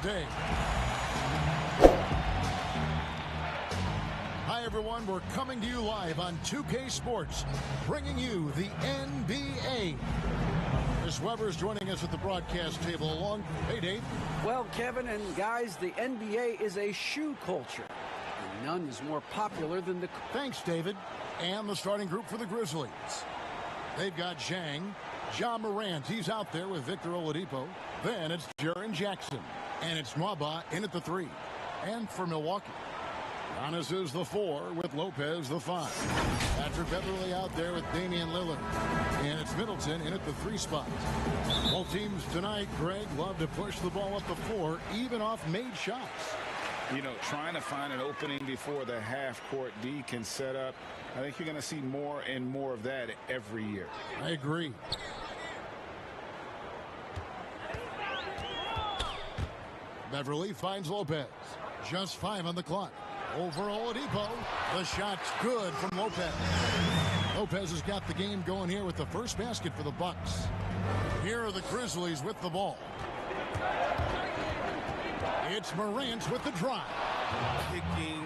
Day. Hi, everyone. We're coming to you live on 2K Sports, bringing you the NBA. Chris Weber is joining us at the broadcast table along. Hey, Dave. Well, Kevin and guys, the NBA is a shoe culture. And none is more popular than the... Thanks, David. And the starting group for the Grizzlies. They've got Zhang, Ja Morant. He's out there with Victor Oladipo. Then it's Jaren Jackson. And it's Nwaba in at the 3. And for Milwaukee, Giannis is the 4 with Lopez the 5. Patrick Beverly out there with Damian Lillard. And it's Middleton in at the 3 spot. Both teams tonight, Greg, love to push the ball up the floor, even off made shots. You know, trying to find an opening before the half-court D can set up. I think you're going to see more and more of that every year. I agree. Beverly finds Lopez. Just 5 on the clock. Over Oladipo. The shot's good from Lopez. Lopez has got the game going here with the first basket for the Bucks. Here are the Grizzlies with the ball. It's Morant with the drive. Kicking,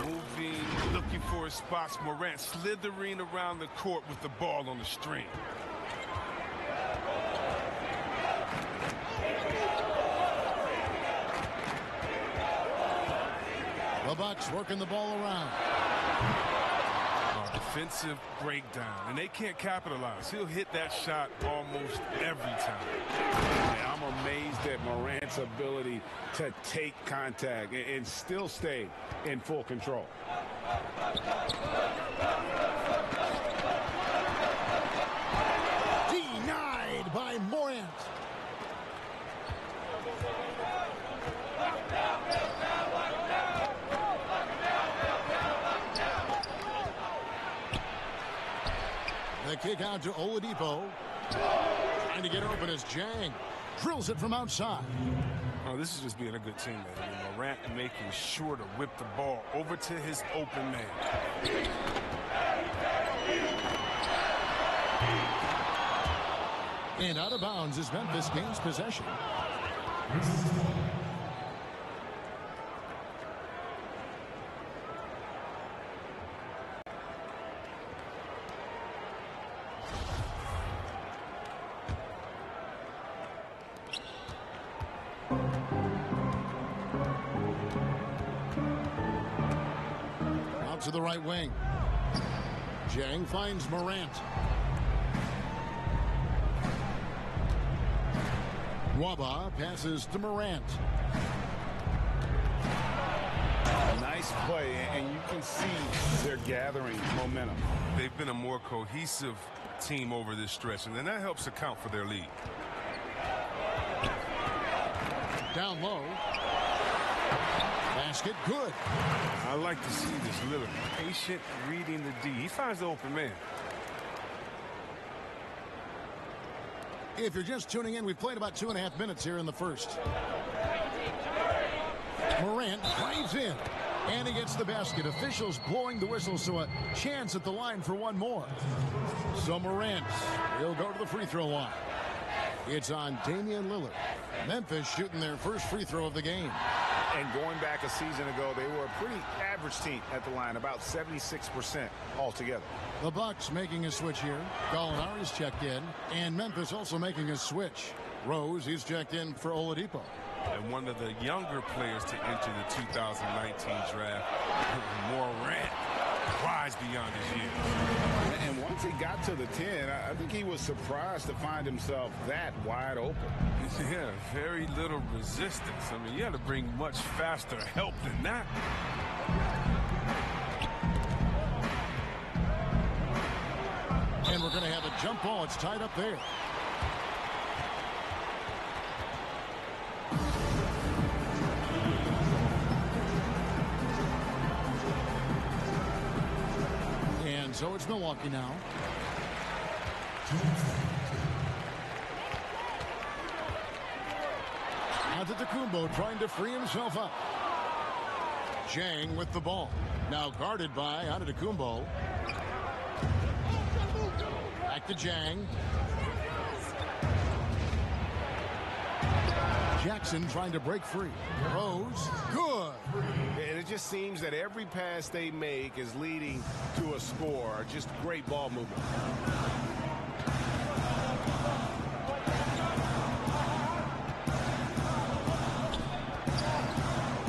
moving, looking for his spots. Morant slithering around the court with the ball on the string. The Bucks working the ball around. Defensive breakdown, and they can't capitalize. He'll hit that shot almost every time. And I'm amazed at Morant's ability to take contact and still stay in full control. Denied by Morant. The kick out to Oladipo. Trying to get open as Zhang drills it from outside. Oh, this is just being a good teammate. I mean, Morant making sure to whip the ball over to his open man. And out of bounds as Memphis gains possession. Out to the right wing. Zhang finds Morant. Nwaba passes to Morant. Nice play, and you can see they're gathering momentum. They've been a more cohesive team over this stretch, and then that helps account for their lead. Down low. Basket good. I like to see this Lillard patient reading the D. He finds the open man. If you're just tuning in, we've played about 2.5 minutes here in the first. Morant drives in, and he gets the basket. Officials blowing the whistle, so a chance at the line for one more. So Morant, he'll go to the free throw line. It's on Damian Lillard. Memphis shooting their first free throw of the game. And going back a season ago, they were a pretty average team at the line, about 76% altogether. The Bucks making a switch here. Gallinari's checked in, and Memphis also making a switch. Rose, he's checked in for Oladipo. And one of the younger players to enter the 2019 draft, Morant, rise beyond his years. And once he got to the 10, I think he was surprised to find himself that wide open. Yeah, very little resistance. I mean, you had to bring much faster help than that. And we're going to have a jump ball. It's tied up there. And so it's Milwaukee now. Antetokounmpo trying to free himself up. Zhang with the ball. Now guarded by Antetokounmpo. Back to Zhang. Jackson trying to break free. Rose, good. And it just seems that every pass they make is leading to a score. Just great ball movement.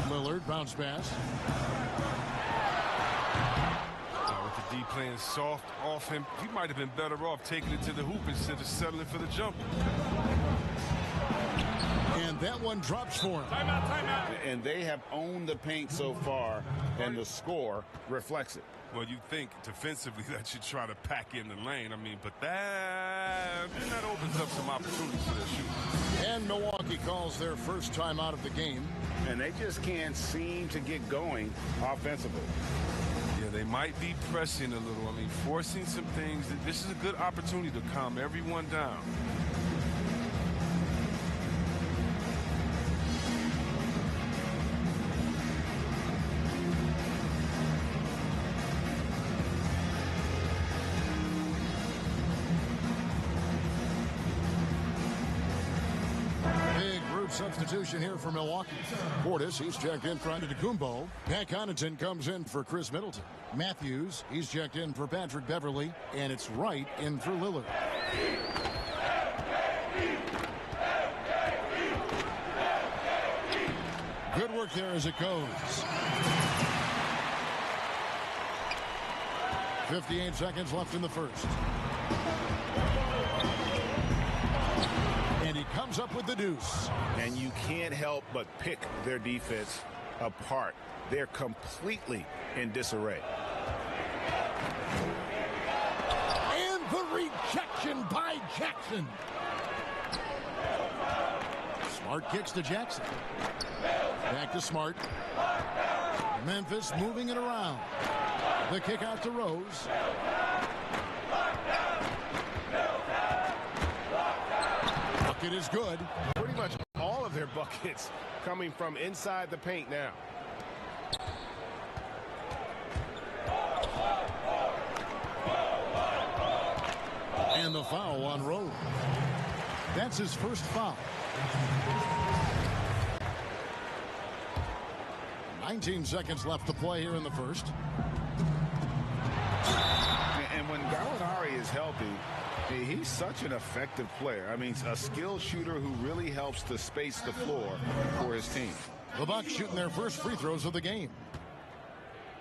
Lillard, bounce pass. With the D playing soft off him, he might have been better off taking it to the hoop instead of settling for the jumper. And that one drops for him. Timeout, timeout. And they have owned the paint so far, and the score reflects it. Well, you think defensively that you try to pack in the lane. I mean, but that opens up some opportunities for their shooting. And Milwaukee calls their first time out of the game. And they just can't seem to get going offensively. Yeah, they might be pressing a little. I mean, forcing some things. This is a good opportunity to calm everyone down. Substitution here for Milwaukee. Portis, he's checked in for Antetokounmpo. Pat Connaughton comes in for Chris Middleton. Matthews, he's checked in for Patrick Beverley. And it's Wright in for Lillard. Good work there as it goes. 58 seconds left in the first. And he comes up with the deuce. And you can't help but pick their defense apart. They're completely in disarray. And the rejection by Jackson. Smart kicks to Jackson. Back to Smart. Memphis moving it around. The kick out to Rose. Bucket is good. Pretty much all of their buckets coming from inside the paint now. And the foul on Rose. That's his first foul. 19 seconds left to play here in the first. And when Gallinari is healthy, he's such an effective player. I mean, a skilled shooter who really helps to space the floor for his team. The Bucks shooting their first free throws of the game.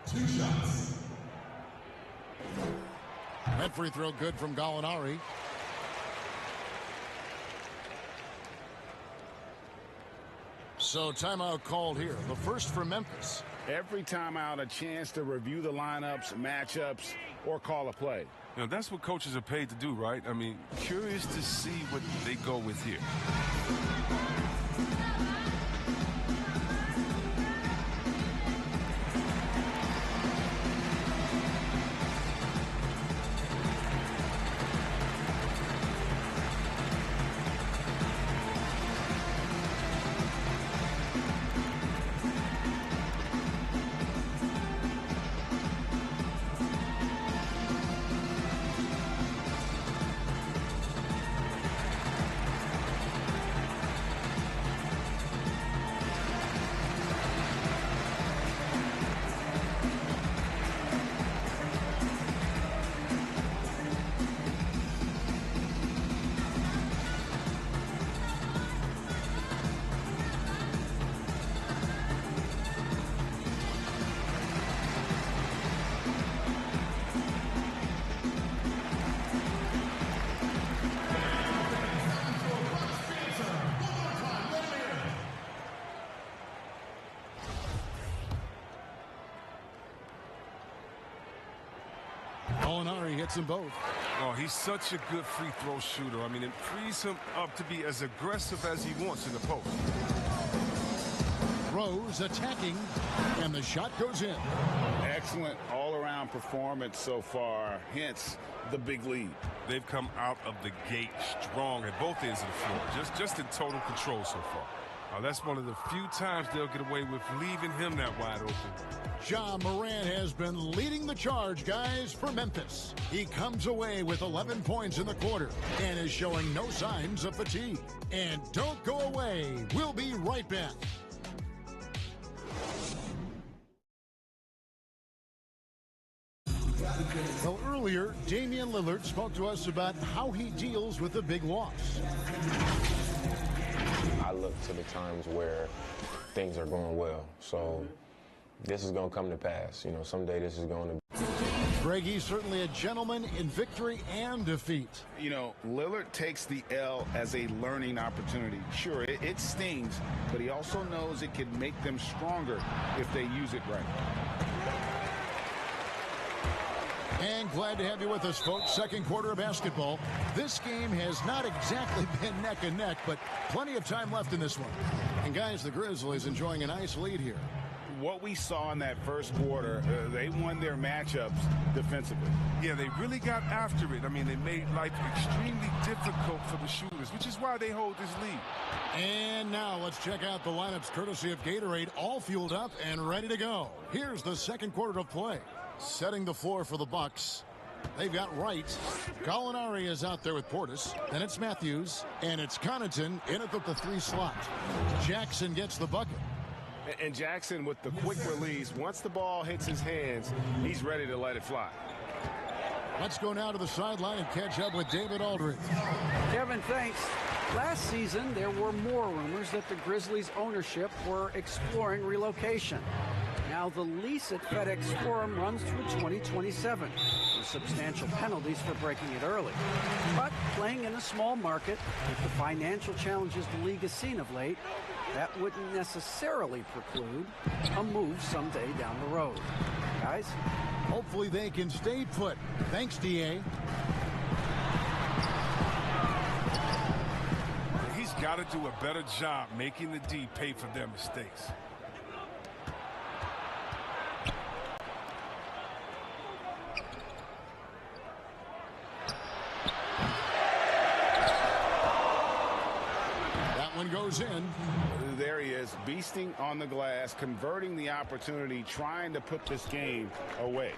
2 shots. That free throw good from Gallinari. So timeout called here. The first for Memphis. Every timeout, a chance to review the lineups, matchups, or call a play. You know, that's what coaches are paid to do, right? I mean, curious to see what they go with here. Gallinari hits them both. Oh, he's such a good free throw shooter. I mean, it frees him up to be as aggressive as he wants in the post. Rose attacking, and the shot goes in. Excellent all-around performance so far, hence the big lead. They've come out of the gate strong at both ends of the floor, just in total control so far. Oh, that's one of the few times they'll get away with leaving him that wide open. Ja Morant has been leading the charge, guys, for Memphis. He comes away with 11 points in the quarter and is showing no signs of fatigue. And don't go away. We'll be right back. Well, earlier, Damian Lillard spoke to us about how he deals with a big loss. I look to the times where things are going well. So this is going to come to pass. You know, someday this is going to. Greggy's certainly a gentleman in victory and defeat. You know, Lillard takes the L as a learning opportunity. Sure, it stings, but he also knows it can make them stronger if they use it right. And glad to have you with us, folks. Second quarter of basketball. This game has not exactly been neck and neck, but plenty of time left in this one. And guys, the Grizzlies enjoying a nice lead here. What we saw in that first quarter, they won their matchups defensively. Yeah, they really got after it. I mean, they made life extremely difficult for the shooters, which is why they hold this lead. And now let's check out the lineups courtesy of Gatorade, all fueled up and ready to go. Here's the second quarter of play. Setting the floor for the Bucks. They've got Wright. Gallinari is out there with Portis. Then it's Matthews. And it's Connaughton in at the 3 slot. Jackson gets the bucket. And Jackson with the quick release. Once the ball hits his hands, he's ready to let it fly. Let's go now to the sideline and catch up with David Aldridge. Kevin, thanks. Last season, there were more rumors that the Grizzlies ownership were exploring relocation. Now the lease at FedEx Forum runs through 2027 with substantial penalties for breaking it early. But playing in a small market with the financial challenges the league has seen of late, that wouldn't necessarily preclude a move someday down the road. Guys? Hopefully they can stay put. Thanks, DA. He's got to do a better job making the D pay for their mistakes. Goes in. There he is, beasting on the glass, converting the opportunity, trying to put this game away.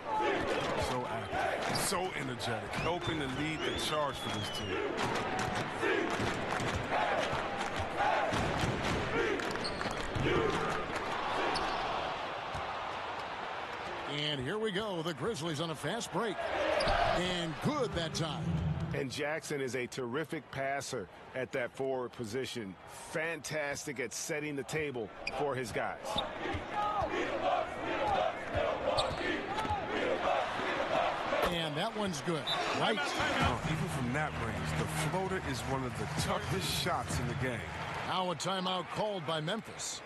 So active, so energetic, helping to lead the charge for this team. And here we go, the Grizzlies on a fast break. And good that time. And Jackson is a terrific passer at that forward position. Fantastic at setting the table for his guys. And that one's good. Right. Oh, even from that range, the floater is one of the toughest shots in the game. Now a timeout called by Memphis.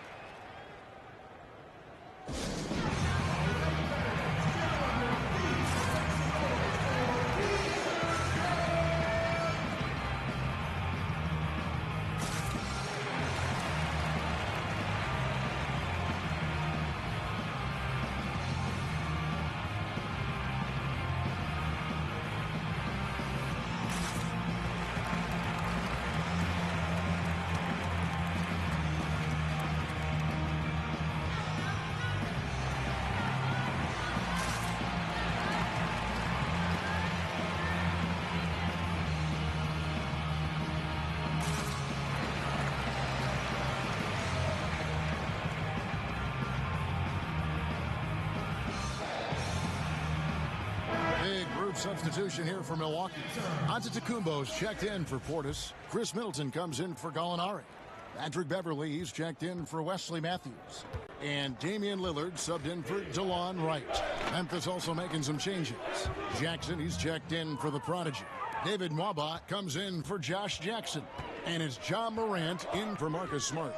Substitution here for Milwaukee. Antetokounmpo's checked in for Portis. Chris Middleton comes in for Gallinari. Patrick Beverley's checked in for Wesley Matthews. And Damian Lillard subbed in for DeLon Wright. Memphis also making some changes. Jackson, he's checked in for the prodigy. David Nwaba comes in for Josh Jackson. And it's Ja Morant in for Marcus Smart.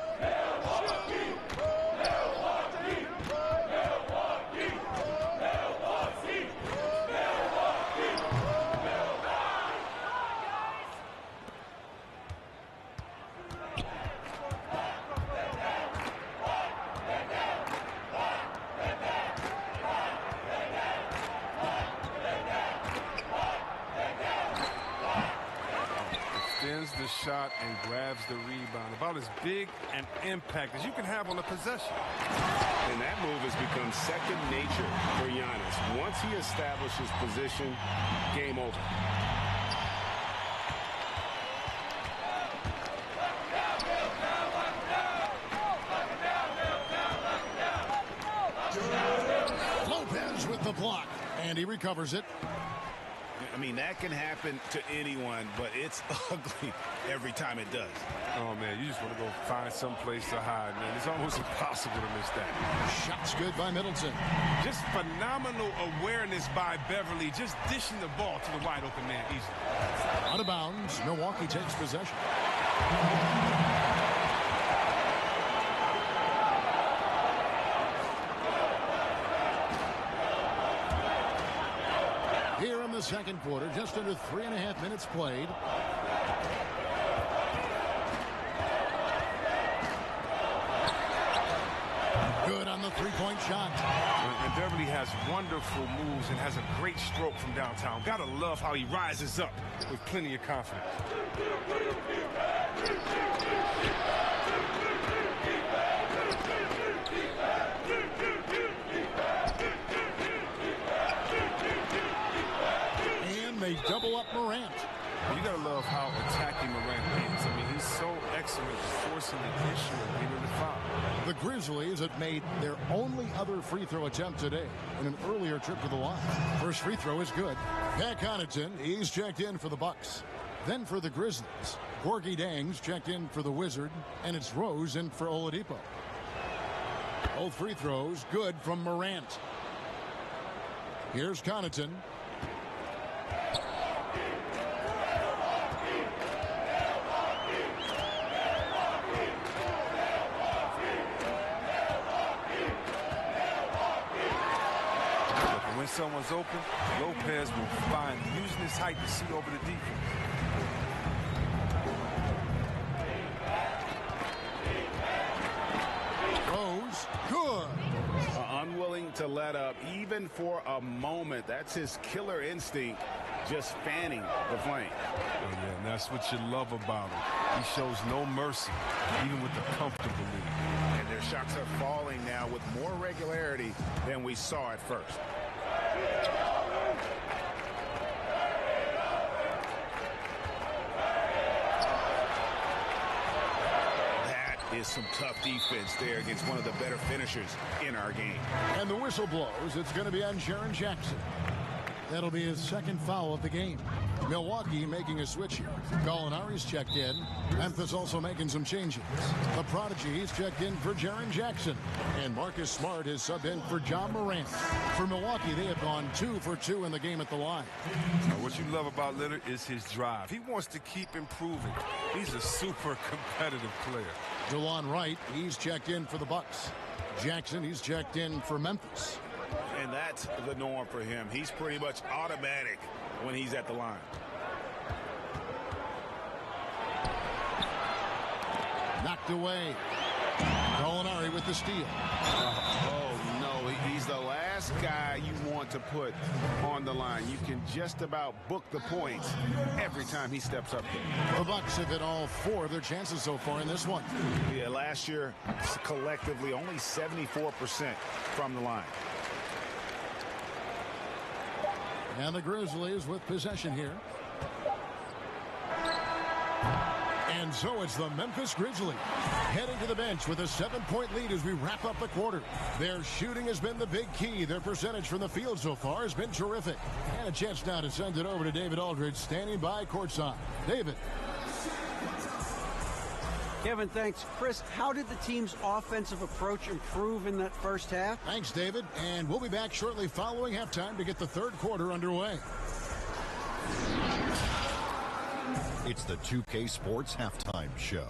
shot and grabs the rebound. About as big an impact as you can have on a possession. And that move has become second nature for Giannis. Once he establishes position, game over. Lopez with the block, and he recovers it. I mean, that can happen to anyone, but it's ugly every time it does. Oh, man, you just want to go find some place to hide, man. It's almost impossible to miss that. Shot's good by Middleton. Just phenomenal awareness by Beverly, just dishing the ball to the wide open man easily. Out of bounds, Milwaukee takes possession. Here in the second quarter, just under 3.5 minutes played. Good on the three-point shot. And Beverly has wonderful moves and has a great stroke from downtown. Gotta love how he rises up with plenty of confidence. They double up Morant. You gotta love how attacking Morant is. I mean, he's so excellent at forcing the issue and getting the foul. The Grizzlies had made their only other free throw attempt today in an earlier trip to the line. First free throw is good. Pat Connaughton, he's checked in for the Bucks. Then for the Grizzlies, Gorgie Dang's checked in for the Wizard, and it's Rose in for Oladipo. Both free throws good from Morant. Here's Connaughton. When someone's open, Lopez will find using his height to see over the defense. Rose, good. Unwilling to let up even for a moment. That's his killer instinct, just fanning the flame. Oh, yeah, and that's what you love about him. He shows no mercy, even with the comfortable lead. And their shots are falling now with more regularity than we saw at first. That is some tough defense there against one of the better finishers in our game. And the whistle blows. It's going to be on Jaren Jackson. That'll be his second foul of the game. Milwaukee making a switch here. Gallinari's checked in. Memphis also making some changes. The Prodigy's checked in for Jaren Jackson. And Marcus Smart is subbed in for John Morant. For Milwaukee, they have gone 2 for 2 in the game at the line. Now, what you love about Lillard is his drive. He wants to keep improving. He's a super competitive player. DeLon Wright, he's checked in for the Bucks. Jackson, he's checked in for Memphis. And that's the norm for him. He's pretty much automatic when he's at the line. Knocked away. Gallinari with the steal. Oh, no. He's the last guy you want to put on the line. You can just about book the points every time he steps up there. The Bucks have hit all 4 of their chances so far in this one. Yeah, last year, collectively, only 74% from the line. And the Grizzlies with possession here. And so it's the Memphis Grizzlies heading to the bench with a 7-point lead as we wrap up the quarter. Their shooting has been the big key. Their percentage from the field so far has been terrific. And a chance now to send it over to David Aldridge standing by courtside. David. Kevin, thanks. Chris, how did the team's offensive approach improve in that first half? Thanks, David. And we'll be back shortly following halftime to get the third quarter underway. It's the 2K Sports Halftime Show.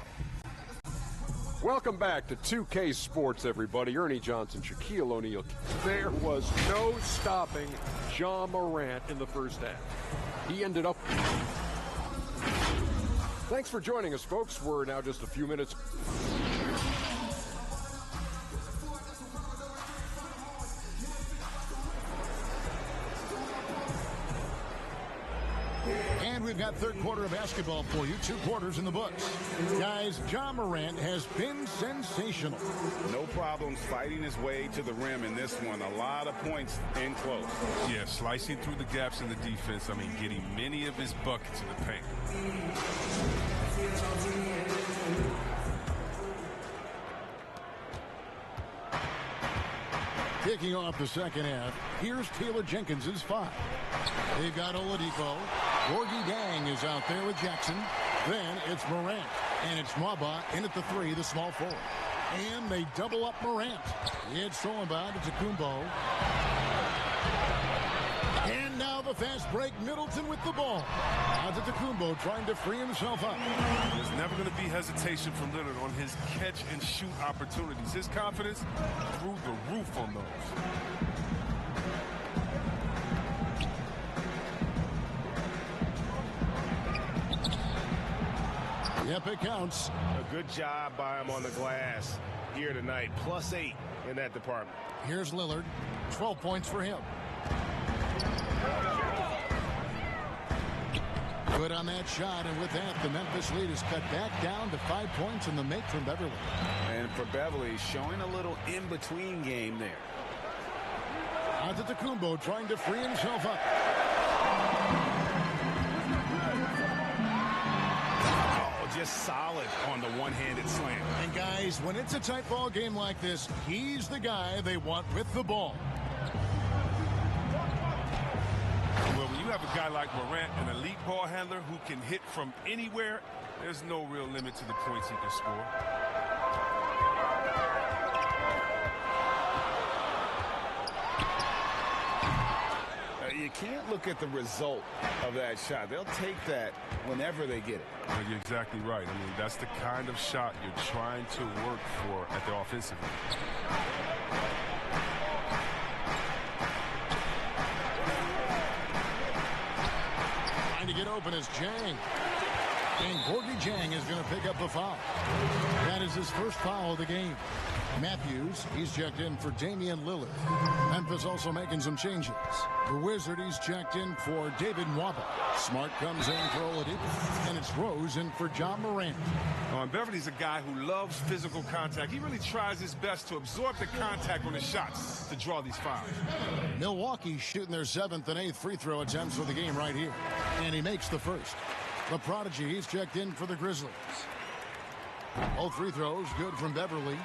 Welcome back to 2K Sports, everybody. Ernie Johnson, Shaquille O'Neal. There was no stopping John Morant in the first half. He ended up... Thanks for joining us, folks. We're now just a few minutes... And we've got third quarter of basketball for you. 2 quarters in the books. Guys, Ja Morant has been sensational. No problems fighting his way to the rim in this one. A lot of points in close. Yeah, slicing through the gaps in the defense. I mean, getting many of his buckets in the paint. Kicking off the second half, here's Taylor Jenkins's 5. They've got Oladipo. Gorgie Dang is out there with Jackson. Then it's Morant. And it's Nwaba in at the 3, the small forward. And they double up Morant. It's thrown by to Tacumbo. And now the fast break. Middleton with the ball. Antetokounmpo trying to free himself up. There's never going to be hesitation from Lillard on his catch-and-shoot opportunities. His confidence through the roof on those. Yep, it counts. A good job by him on the glass here tonight. +8 in that department. Here's Lillard. 12 points for him. Good on that shot, and with that, the Memphis lead is cut back down to 5 points in the make from Beverly. And for Beverly, showing a little in-between game there. Antetokounmpo trying to free himself up. Just solid on the one-handed slam. And guys, when it's a tight ball game like this, he's the guy they want with the ball. Well, when you have a guy like Morant, an elite ball handler who can hit from anywhere, there's no real limit to the points he can score. You can't look at the result of that shot. They'll take that whenever they get it. Well, you're exactly right. I mean, that's the kind of shot you're trying to work for at the offensive end. Trying to get open is Jang. And Gorgie Jang is going to pick up the foul. That is his first foul of the game. Matthews, he's checked in for Damian Lillard. Memphis also making some changes. The Wizard, he's checked in for David Nwaba. Smart comes in for Oladipo. And it's Rose in for Ja Morant. And Beverly's a guy who loves physical contact. He really tries his best to absorb the contact on his shots to draw these fouls. Milwaukee shooting their 7th and 8th free throw attempts for the game right here. And he makes the first. The Prodigy, he's checked in for the Grizzlies. All free throws good from Beverly.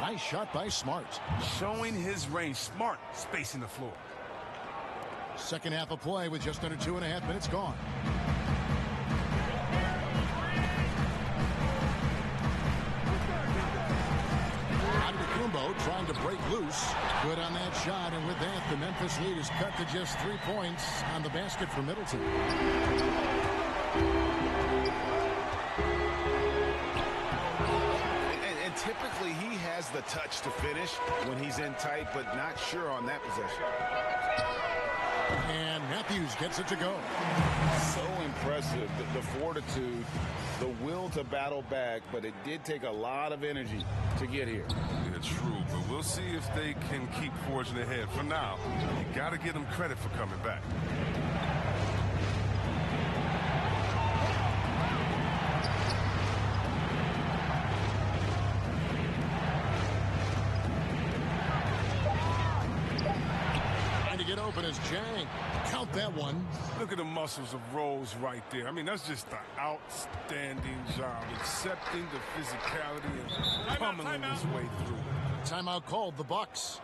Nice shot by Smart. Showing his range. Smart spacing the floor. Second half of play with just under 2.5 minutes gone. Antetokounmpo trying to break loose. Good on that shot, and with that, the Memphis lead is cut to just 3 points on the basket for Middleton. Typically, he has the touch to finish when he's in tight, but not sure on that possession. And Matthews gets it to go. So impressive, the fortitude, the will to battle back, but it did take a lot of energy to get here. Yeah, true, but we'll see if they can keep forging ahead. For now, you got to give them credit for coming back. Open as Jang. Count that one. Look at the muscles of Rose right there. I mean, that's just an outstanding job, accepting the physicality and pummeling his way through. Timeout called, the Bucks.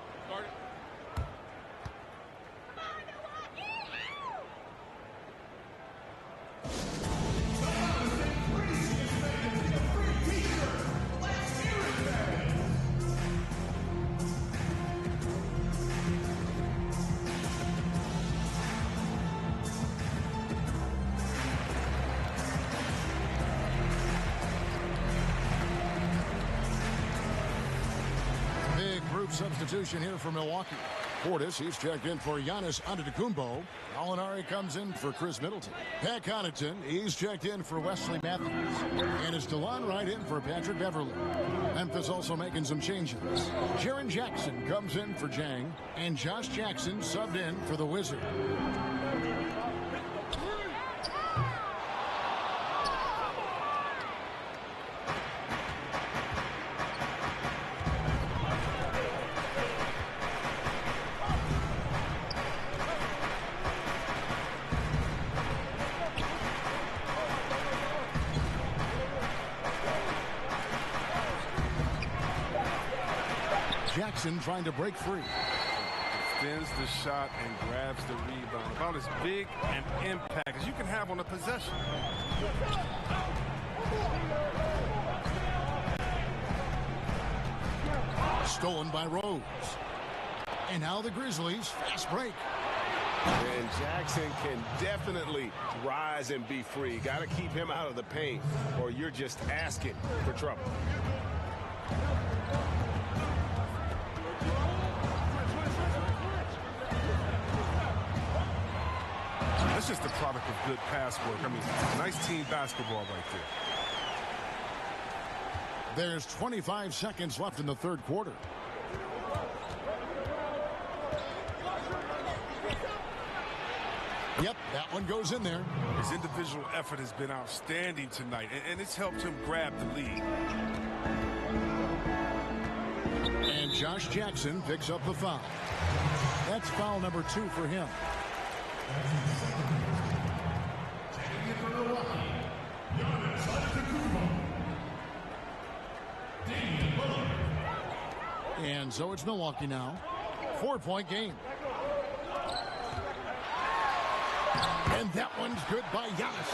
substitution here for Milwaukee. Portis, he's checked in for Giannis Antetokounmpo. Gallinari comes in for Chris Middleton. Pat Connaughton, he's checked in for Wesley Matthews. And it's DeLon Wright in for Patrick Beverly. Memphis also making some changes. Jaren Jackson comes in for Jang. And Josh Jackson subbed in for the Wizard. Jackson trying to break free. Extends the shot and grabs the rebound. About as big an impact as you can have on a possession. Stolen by Rose. And now the Grizzlies, fast break. And Jackson can definitely rise and be free. Got to keep him out of the paint, or you're just asking for trouble. That's just the product of good pass work. I mean, nice team basketball right there. There's 25 seconds left in the third quarter. Yep, that one goes in there. His individual effort has been outstanding tonight, and it's helped him grab the lead. And Josh Jackson picks up the foul. That's foul number 2 for him. And so it's Milwaukee now. 4-point game. And that one's good by Giannis.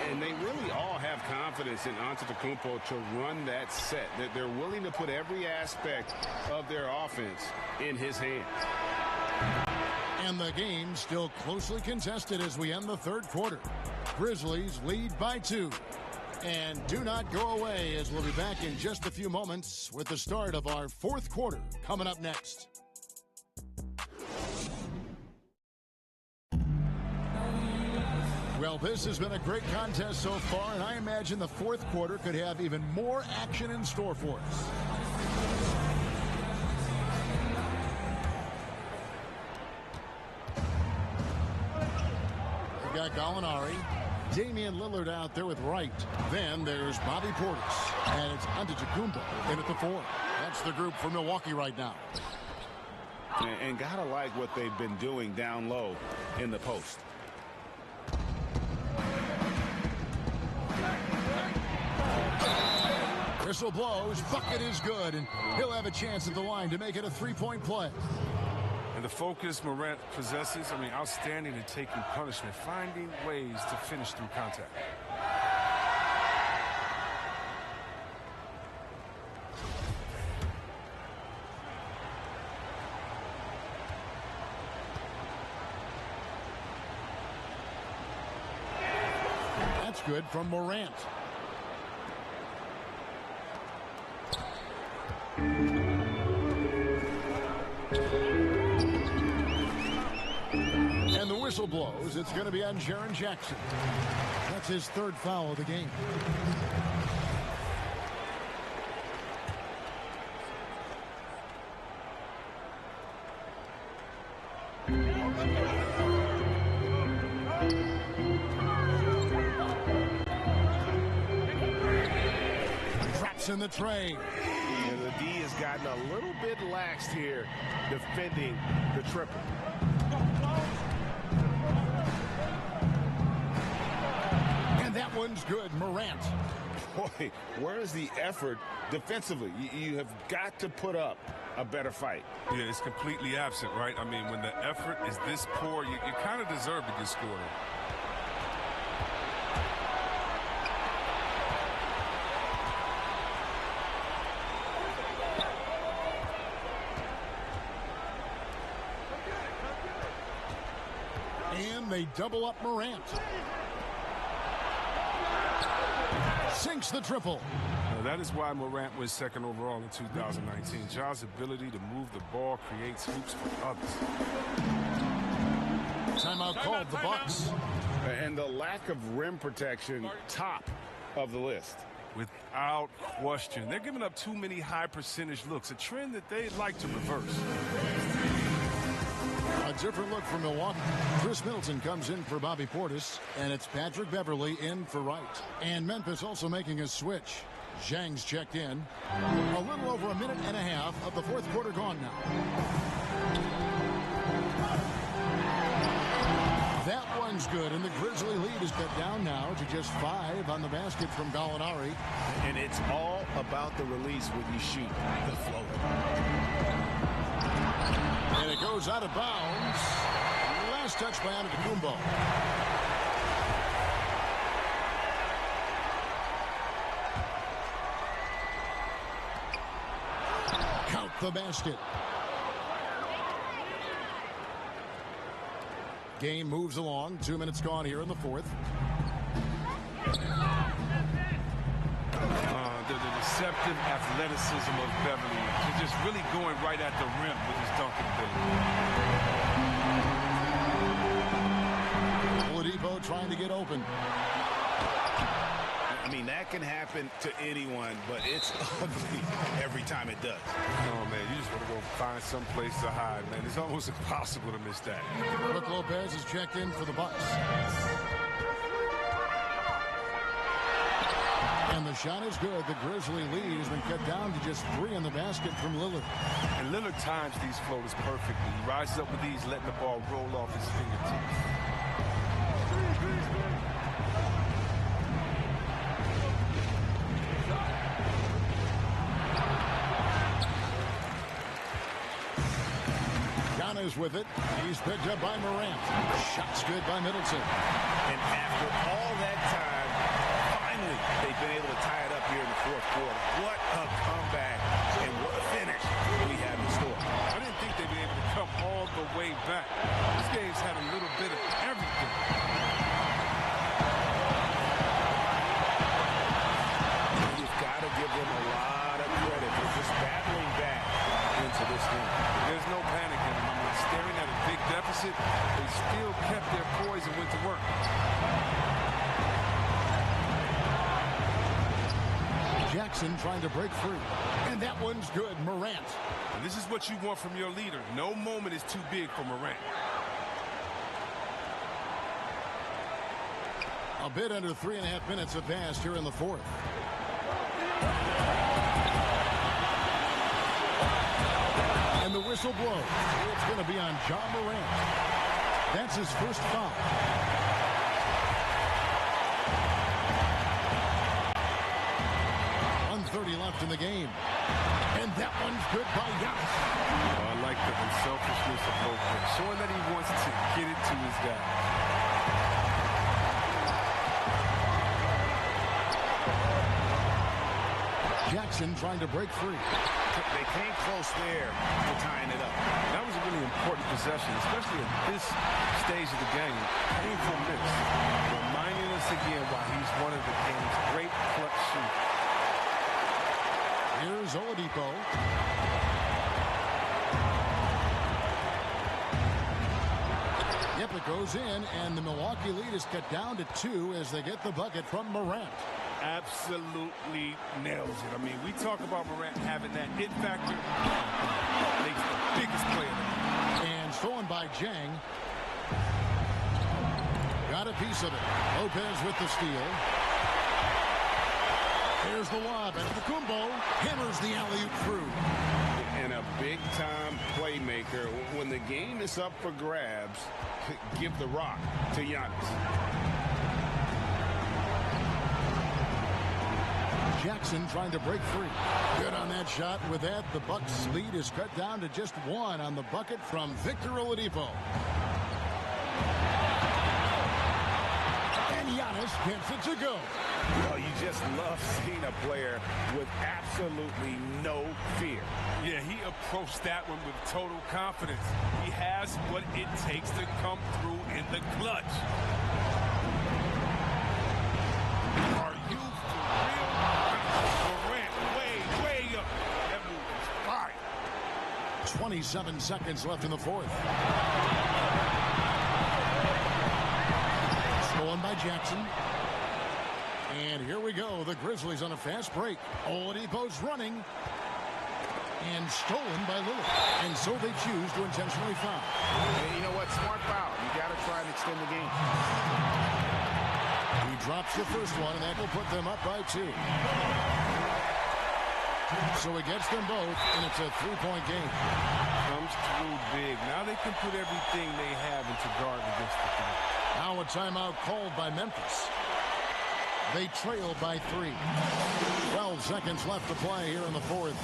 And they really all have confidence in Antetokounmpo to run that set. That they're willing to put every aspect of their offense in his hands. And the game still closely contested as we end the third quarter. Grizzlies lead by 2. And do not go away, as we'll be back in just a few moments with the start of our fourth quarter coming up next. Well, this has been a great contest so far, and I imagine the fourth quarter could have even more action in store for us. We've got Gallinari. Damian Lillard out there with Wright. Then there's Bobby Portis. And it's Antetokounmpo in at the 4. That's the group for Milwaukee right now. And gotta like what they've been doing down low in the post. Whistle blows. Bucket is good. And he'll have a chance at the line to make it a 3-point play. And the focus Morant possesses, I mean, outstanding in taking punishment, finding ways to finish through contact. That's good from Morant. And the whistle blows. It's going to be on Jaren Jackson. That's his third foul of the game. Drops in the tray. And the D has gotten a little bit laxed here defending the triple. And that one's good, Morant. Boy, where is the effort defensively? You have got to put up a better fight. Yeah, it's completely absent, right? I mean, when the effort is this poor, you kind of deserve to get scored on. And they double up Morant. Sinks the triple. Well, that is why Morant was second overall in 2019. Ja's ability to move the ball creates hoops for others. Timeout called, the Bucks. And the lack of rim protection, top of the list. Without question. They're giving up too many high percentage looks, a trend that they'd like to reverse. A different look for Milwaukee. Chris Middleton comes in for Bobby Portis, and it's Patrick Beverley in for Wright. And Memphis also making a switch. Zhang's checked in. A little over a minute and a half of the fourth quarter gone now. That one's good, and the Grizzly lead is cut down now to just 5 on the basket from Gallinari. And it's all about the release when you shoot the floater. And it goes out of bounds. Last touch by Antetokounmpo. Count the basket. Game moves along. 2 minutes gone here in the fourth. The deceptive athleticism of Beverly. He's just really going right at the rim with his dunking ability. Oladipo trying to get open. I mean, that can happen to anyone, but it's ugly every time it does. Oh, man, you just want to go find some place to hide, man. It's almost impossible to miss that. Brook Lopez is checked in for the Bucks. And the shot is good. The Grizzly lead has been cut down to just 3 in the basket from Lillard. And Lillard times these floaters perfectly. He rises up with these, letting the ball roll off his fingertips. Giannis with it. He's picked up by Morant. Shot's good by Middleton. And after all that time, finally, they've been able to tie it up here in the fourth quarter. What a comeback and what a finish we have in store. I didn't think they'd be able to come all the way back. This game's had a little bit of everything. You've got to give them a lot of credit for just battling back into this game. There's no panic in them. I mean, staring at a big deficit, they still kept their poise and went to work. Jackson trying to break free. And that one's good. Morant. And this is what you want from your leader. No moment is too big for Morant. A bit under 3.5 minutes have passed here in the fourth. And the whistle blows. It's going to be on Ja Morant. That's his first foul. Left in the game. And that one's good by Giannis. I like the unselfishness of Lopez, showing that he wants to get it to his guy. Jackson trying to break free. They came close there to tying it up. That was a really important possession, especially at this stage of the game. Painful miss. Reminding us again why he's one of the game's great clutch shooters. Here's Oladipo. Yep, it goes in, and the Milwaukee lead is cut down to 2 as they get the bucket from Morant. Absolutely nails it. I mean, we talk about Morant having that it factor. Makes the biggest play of the game. And stolen by Zhang. Got a piece of it. Lopez with the steal. Here's the lob, and Antetokounmpo hammers the alley-oop through. And a big-time playmaker. When the game is up for grabs, give the rock to Giannis. Jackson trying to break free. Good on that shot. With that, the Bucks' lead is cut down to just 1 on the bucket from Victor Oladipo. And Giannis gets it to go. Well, you just love seeing a player with absolutely no fear. Yeah, he approached that one with total confidence. He has what it takes to come through in the clutch. Are you for real? 27 seconds left in the fourth. Stolen by Jackson. And here we go. The Grizzlies on a fast break. Oladipo's running. And stolen by Lillard. And so they choose to intentionally foul. And you know what? Smart foul. You got to try and extend the game. He drops the first one, and that will put them up by 2. So he gets them both, and it's a 3-point game. Comes through big. Now they can put everything they have into guard against the team. Now a timeout called by Memphis. They trail by 3. 12 seconds left to play here in the fourth.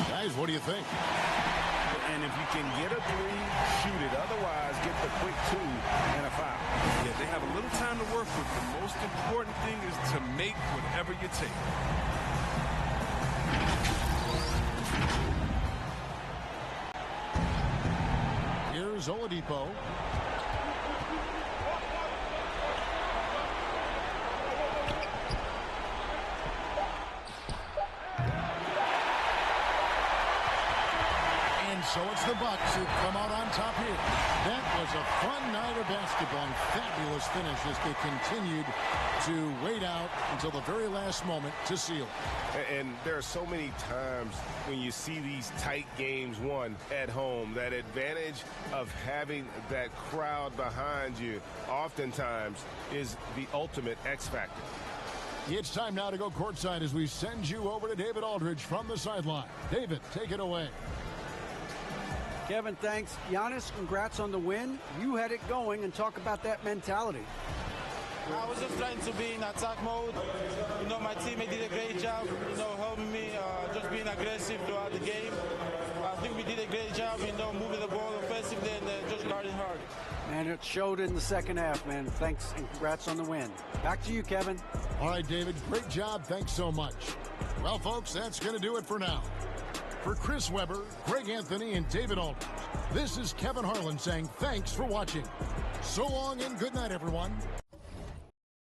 Guys, what do you think? And if you can get a 3, shoot it. Otherwise, get the quick 2 and a foul. Yeah, they have a little time to work with. The most important thing is to make whatever you take. Here's Oladipo. So it's the Bucks who come out on top here. That was a fun night of basketball and fabulous finish as they continued to wait out until the very last moment to seal it. And there are so many times when you see these tight games won at home, that advantage of having that crowd behind you oftentimes is the ultimate X factor. It's time now to go courtside as we send you over to David Aldridge from the sideline. David, take it away. Kevin, thanks. Giannis, congrats on the win. You had it going, and talk about that mentality. I was just trying to be in attack mode. You know, my teammate did a great job, you know, helping me, just being aggressive throughout the game. I think we did a great job, you know, moving the ball offensively and just guarding hard. And it showed in the second half, man. Thanks, and congrats on the win. Back to you, Kevin. All right, David, great job. Thanks so much. Well, folks, that's going to do it for now. For Chris Webber, Greg Anthony, and David Aldridge, this is Kevin Harlan saying thanks for watching. So long and good night, everyone.